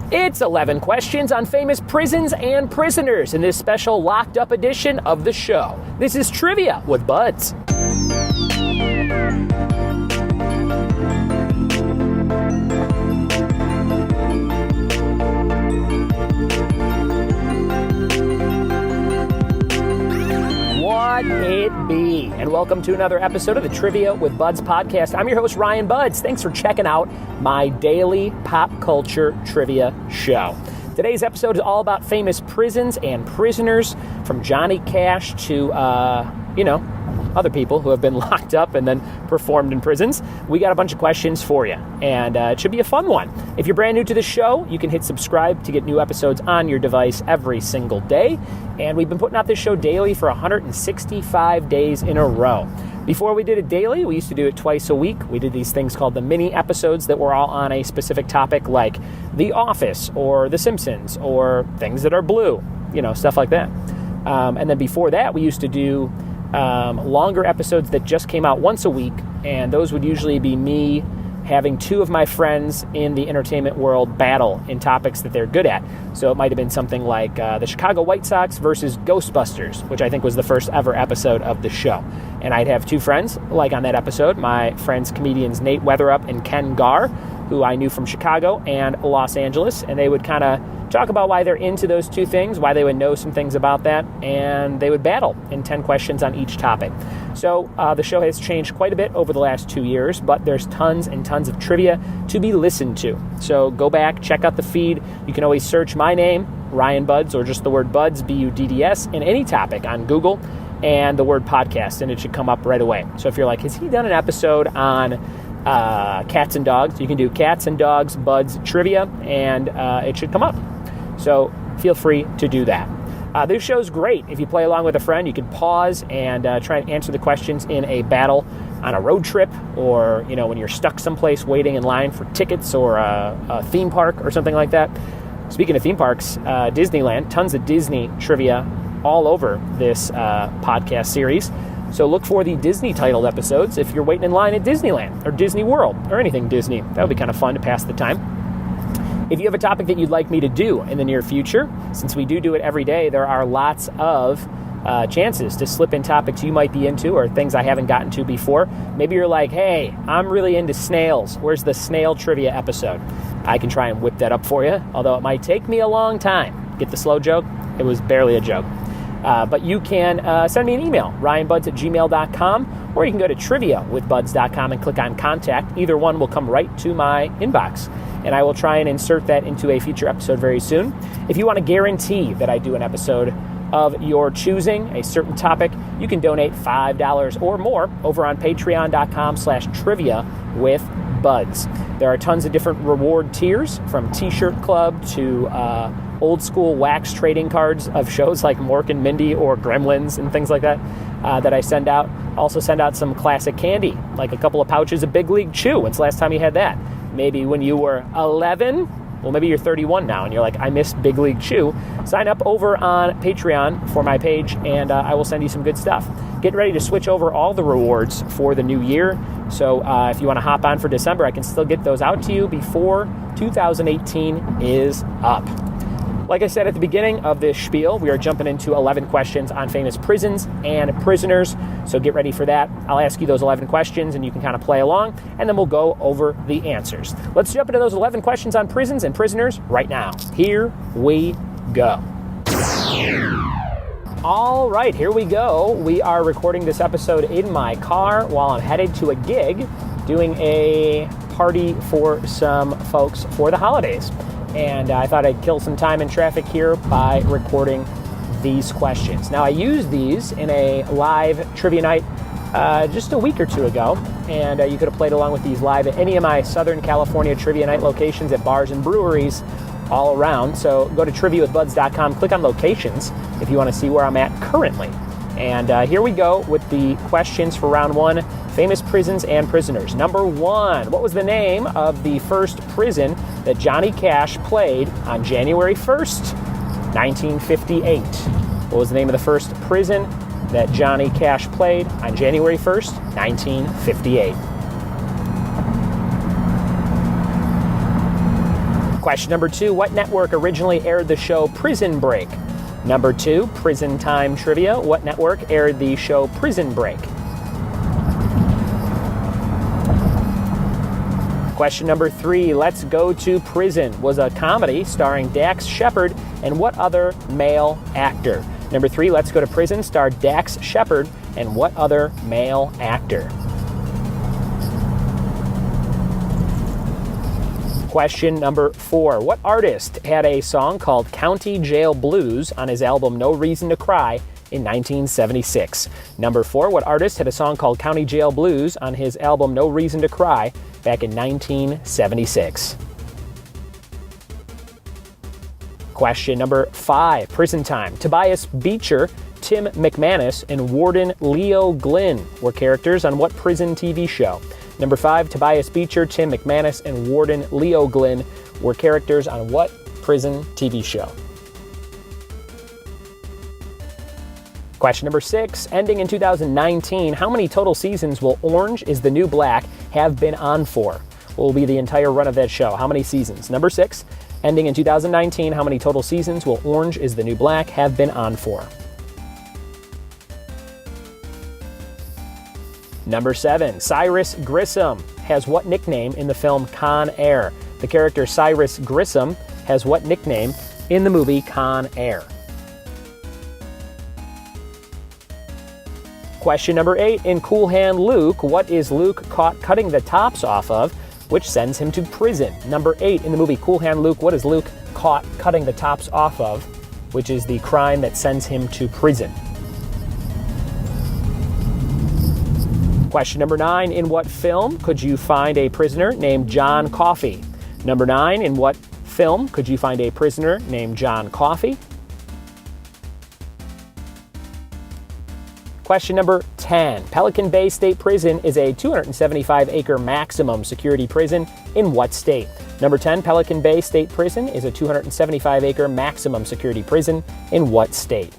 It's 11 questions on famous prisons and prisoners in this special locked up edition of the show. This is Trivia with Buds. What it be? And welcome to another episode of the Trivia with Buds podcast. I'm your host, Ryan Buds. Thanks for checking out my daily pop culture trivia show. Today's episode is all about famous prisons and prisoners, from Johnny Cash to, other people who have been locked up and then performed in prisons. We got a bunch of questions for you, and it should be a fun one. If you're brand new to the show, you can hit subscribe to get new episodes on your device every single day. And we've been putting out this show daily for 165 days in a row. Before we did it daily, we used to do it twice a week. We did these things called the mini episodes that were all on a specific topic, like The Office or The Simpsons or things that are blue, stuff like that. And then before that, we used to do longer episodes that just came out once a week, and those would usually be me having two of my friends in the entertainment world battle in topics that they're good at. So it might have been something like the Chicago White Sox versus Ghostbusters, which I think was the first ever episode of the show. And I'd have two friends, like on that episode, my friends comedians Nate Weatherup and Ken Gar, who I knew from Chicago and Los Angeles, and they would kind of talk about why they're into those two things, why they would know some things about that, and they would battle in 10 questions on each topic. So the show has changed quite a bit over the last 2 years, but there's tons and tons of trivia to be listened to. So go back, check out the feed. You can always search my name, Ryan Buds, or just the word Buds, B-U-D-D-S, in any topic on Google, and the word podcast, and it should come up right away. So if you're like, has he done an episode on cats and dogs? You can do cats and dogs, Buds trivia, and it should come up. So feel free to do that. This show's great. If you play along with a friend, you can pause and try and answer the questions in a battle on a road trip, or when you're stuck someplace waiting in line for tickets, or a theme park or something like that. Speaking of theme parks, Disneyland, tons of Disney trivia all over this podcast series. So look for the Disney titled episodes if you're waiting in line at Disneyland or Disney World or anything Disney. That would be kind of fun to pass the time. If you have a topic that you'd like me to do in the near future, since we do it every day, there are lots of chances to slip in topics you might be into or things I haven't gotten to before. Maybe you're like, hey, I'm really into snails. Where's the snail trivia episode? I can try and whip that up for you, although it might take me a long time. Get the slow joke? It was barely a joke. But you can send me an email, ryanbuds@gmail.com, or you can go to triviawithbuds.com and click on contact. Either one will come right to my inbox, and I will try and insert that into a future episode very soon. If you want to guarantee that I do an episode of your choosing, a certain topic, you can donate $5 or more over on patreon.com/triviawithbuds. There are tons of different reward tiers, from t-shirt club to old school wax trading cards of shows like Mork and Mindy or Gremlins and things like that that I send out. Also send out some classic candy, like a couple of pouches of Big League Chew. When's the last time you had that? Maybe when you were 11? Well, maybe you're 31 now and you're like, I miss Big League Chew. Sign up over on Patreon for my page, and I will send you some good stuff. Get ready to switch over all the rewards for the new year. So if you want to hop on for December, I can still get those out to you before 2018 is up. Like I said at the beginning of this spiel, we are jumping into 11 questions on famous prisons and prisoners, so get ready for that. I'll ask you those 11 questions, and you can kind of play along, and then we'll go over the answers. Let's jump into those 11 questions on prisons and prisoners right now. Here we go. All right, here we go. We are recording this episode in my car while I'm headed to a gig, doing a party for some folks for the holidays. And I thought I'd kill some time in traffic here by recording these questions. Now, I used these in a live trivia night just a week or two ago, and you could have played along with these live at any of my Southern California trivia night locations at bars and breweries all around. So go to triviawithbuds.com, click on locations if you want to see where I'm at currently. And here we go with the questions for round one, famous prisons and prisoners. Number one, what was the name of the first prison that Johnny Cash played on January 1st, 1958? What was the name of the first prison that Johnny Cash played on January 1st, 1958? Question number 2, what network originally aired the show Prison Break? Number 2, Prison Time Trivia. What network aired the show Prison Break? Question number 3, Let's Go to Prison was a comedy starring Dax Shepard and what other male actor? Number 3, Let's Go to Prison starred Dax Shepard and what other male actor? Question number 4, what artist had a song called County Jail Blues on his album No Reason to Cry in 1976? Number 4, what artist had a song called County Jail Blues on his album No Reason to Cry back in 1976? Question number 5, Prison Time. Tobias Beecher, Tim McManus, and Warden Leo Glynn were characters on what prison TV show? Number 5, Tobias Beecher, Tim McManus, and Warden Leo Glynn were characters on what prison TV show? Question number 6, ending in 2019, how many total seasons will Orange is the New Black have been on for? What will be the entire run of that show? How many seasons? Number 6, ending in 2019, how many total seasons will Orange is the New Black have been on for? Number 7, Cyrus Grissom has what nickname in the film Con Air? The character Cyrus Grissom has what nickname in the movie Con Air? Question number 8, in Cool Hand Luke, what is Luke caught cutting the tops off of, which sends him to prison? Number 8, in the movie Cool Hand Luke, what is Luke caught cutting the tops off of, which is the crime that sends him to prison? Question number 9, in what film could you find a prisoner named John Coffey? Number 9, in what film could you find a prisoner named John Coffey? Question number 10, Pelican Bay State Prison is a 275-acre maximum security prison in what state? Number 10, Pelican Bay State Prison is a 275-acre maximum security prison in what state?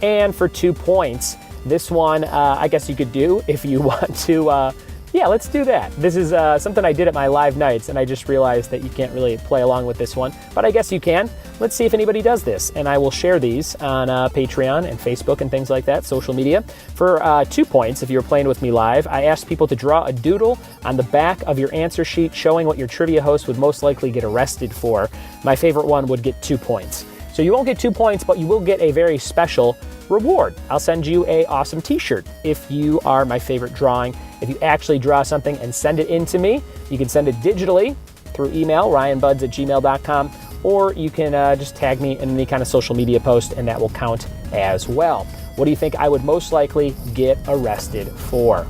And for 2 points, this one I guess you could do if you want to, yeah, let's do that. This is something I did at my live nights, and I just realized that you can't really play along with this one, but I guess you can. Let's see if anybody does this, and I will share these on Patreon and Facebook and things like that, social media. For 2 points, if you're playing with me live, I asked people to draw a doodle on the back of your answer sheet showing what your trivia host would most likely get arrested for. My favorite one would get 2 points. So you won't get 2 points, but you will get a very special reward. I'll send you an awesome t-shirt if you are my favorite drawing. If you actually draw something and send it in to me, you can send it digitally through email, ryanbuds@gmail.com, or you can just tag me in any kind of social media post, and that will count as well. What do you think I would most likely get arrested for?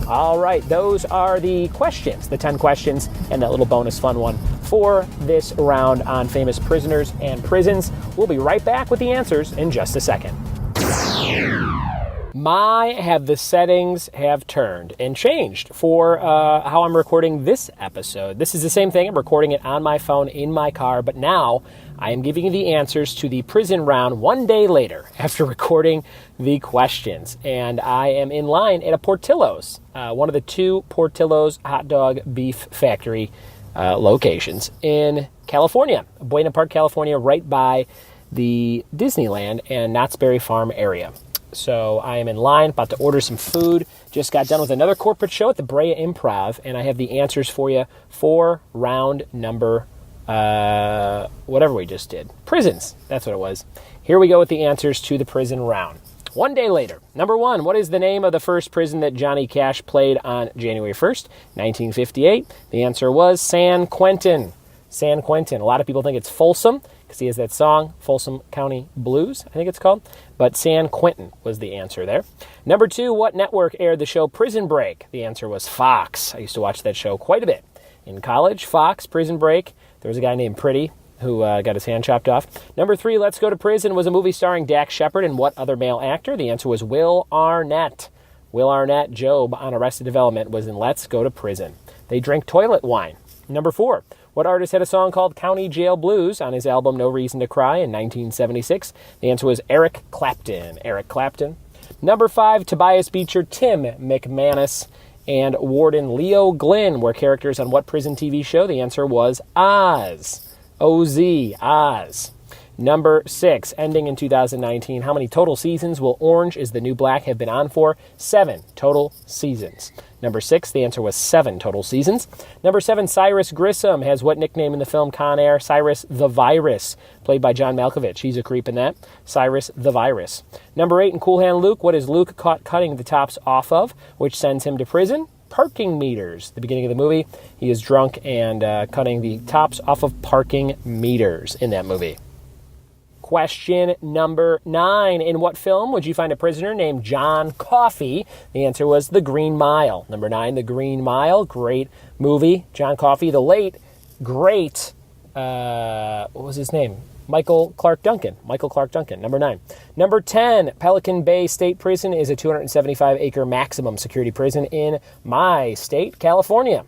All right, those are the questions, the 10 questions, and that little bonus fun one for this round on famous prisoners and prisons. We'll be right back with the answers in just a second. Have the settings have turned and changed for how I'm recording this episode. This is the same thing. I'm recording it on my phone in my car, but now I am giving you the answers to the prison round 1 day later after recording the questions. And I am in line at a Portillo's, one of the 2 Portillo's hot dog beef factory locations in California, Buena Park, California, right by the Disneyland and Knott's Berry Farm area. So I am in line, about to order some food. Just got done with another corporate show at the Brea Improv, and I have the answers for you for round number, whatever we just did. Prisons, that's what it was. Here we go with the answers to the prison round. 1 day later. Number 1, what is the name of the first prison that Johnny Cash played on January 1st, 1958? The answer was San Quentin. San Quentin. A lot of people think it's Folsom, because he has that song, Folsom County Blues, I think it's called. But San Quentin was the answer there. Number 2, what network aired the show Prison Break? The answer was Fox. I used to watch that show quite a bit. In college, Fox, Prison Break. There was a guy named Pretty who got his hand chopped off. Number 3, Let's Go to Prison was a movie starring Dax Shepard and what other male actor? The answer was Will Arnett. Will Arnett, Job on Arrested Development, was in Let's Go to Prison. They drank toilet wine. Number 4, what artist had a song called County Jail Blues on his album No Reason to Cry in 1976? The answer was Eric Clapton. Eric Clapton. Number 5, Tobias Beecher, Tim McManus, And Warden Leo Glynn were characters on what prison TV show? The answer was Oz. O-Z, Oz. Number 6, ending in 2019. How many total seasons will Orange is the New Black have been on for? 7 total seasons. Number 6, the answer was 7 total seasons. Number 7, Cyrus Grissom has what nickname in the film Con Air? Cyrus the Virus, played by John Malkovich. He's a creep in that. Cyrus the Virus. Number 8, in Cool Hand Luke, what is Luke caught cutting the tops off of, which sends him to prison? Parking meters. At the beginning of the movie, he is drunk and cutting the tops off of parking meters in that movie. Question number 9. In what film would you find a prisoner named John Coffey? The answer was The Green Mile. Number 9, The Green Mile. Great movie. John Coffey, the late, great, what was his name? Michael Clark Duncan. Number 9. Number 10, Pelican Bay State Prison is a 275-acre maximum security prison in my state, California.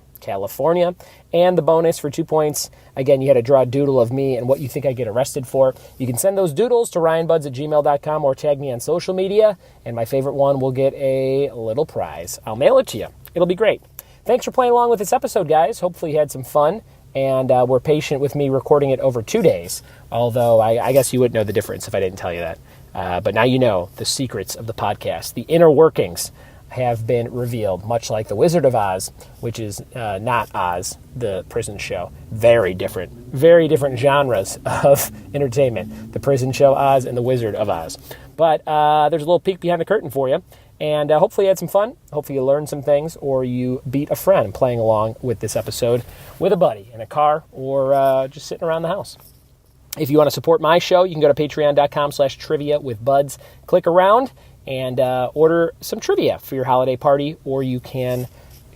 And the bonus for 2 points, again, you had to draw a doodle of me and what you think I get arrested for. You can send those doodles to ryanbuds@gmail.com or tag me on social media, and my favorite one will get a little prize. I'll mail it to you. It'll be great. Thanks for playing along with this episode, guys. Hopefully you had some fun, and were patient with me recording it over 2 days, although I guess you wouldn't know the difference if I didn't tell you that. But now you know the secrets of the podcast, the inner workings have been revealed, much like The Wizard of Oz, which is not Oz, the prison show. Very different genres of entertainment. The prison show Oz and The Wizard of Oz. But there's a little peek behind the curtain for you. And hopefully you had some fun. Hopefully you learned some things, or you beat a friend playing along with this episode with a buddy in a car, or just sitting around the house. If you want to support my show, you can go to patreon.com/trivia with buds. Click around and order some trivia for your holiday party, or you can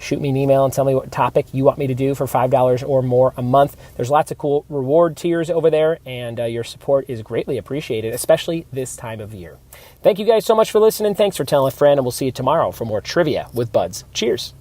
shoot me an email and tell me what topic you want me to do for $5 or more a month. There's lots of cool reward tiers over there, and your support is greatly appreciated, especially this time of year. Thank you guys so much for listening. Thanks for telling a friend, and we'll see you tomorrow for more Trivia with Buds. Cheers.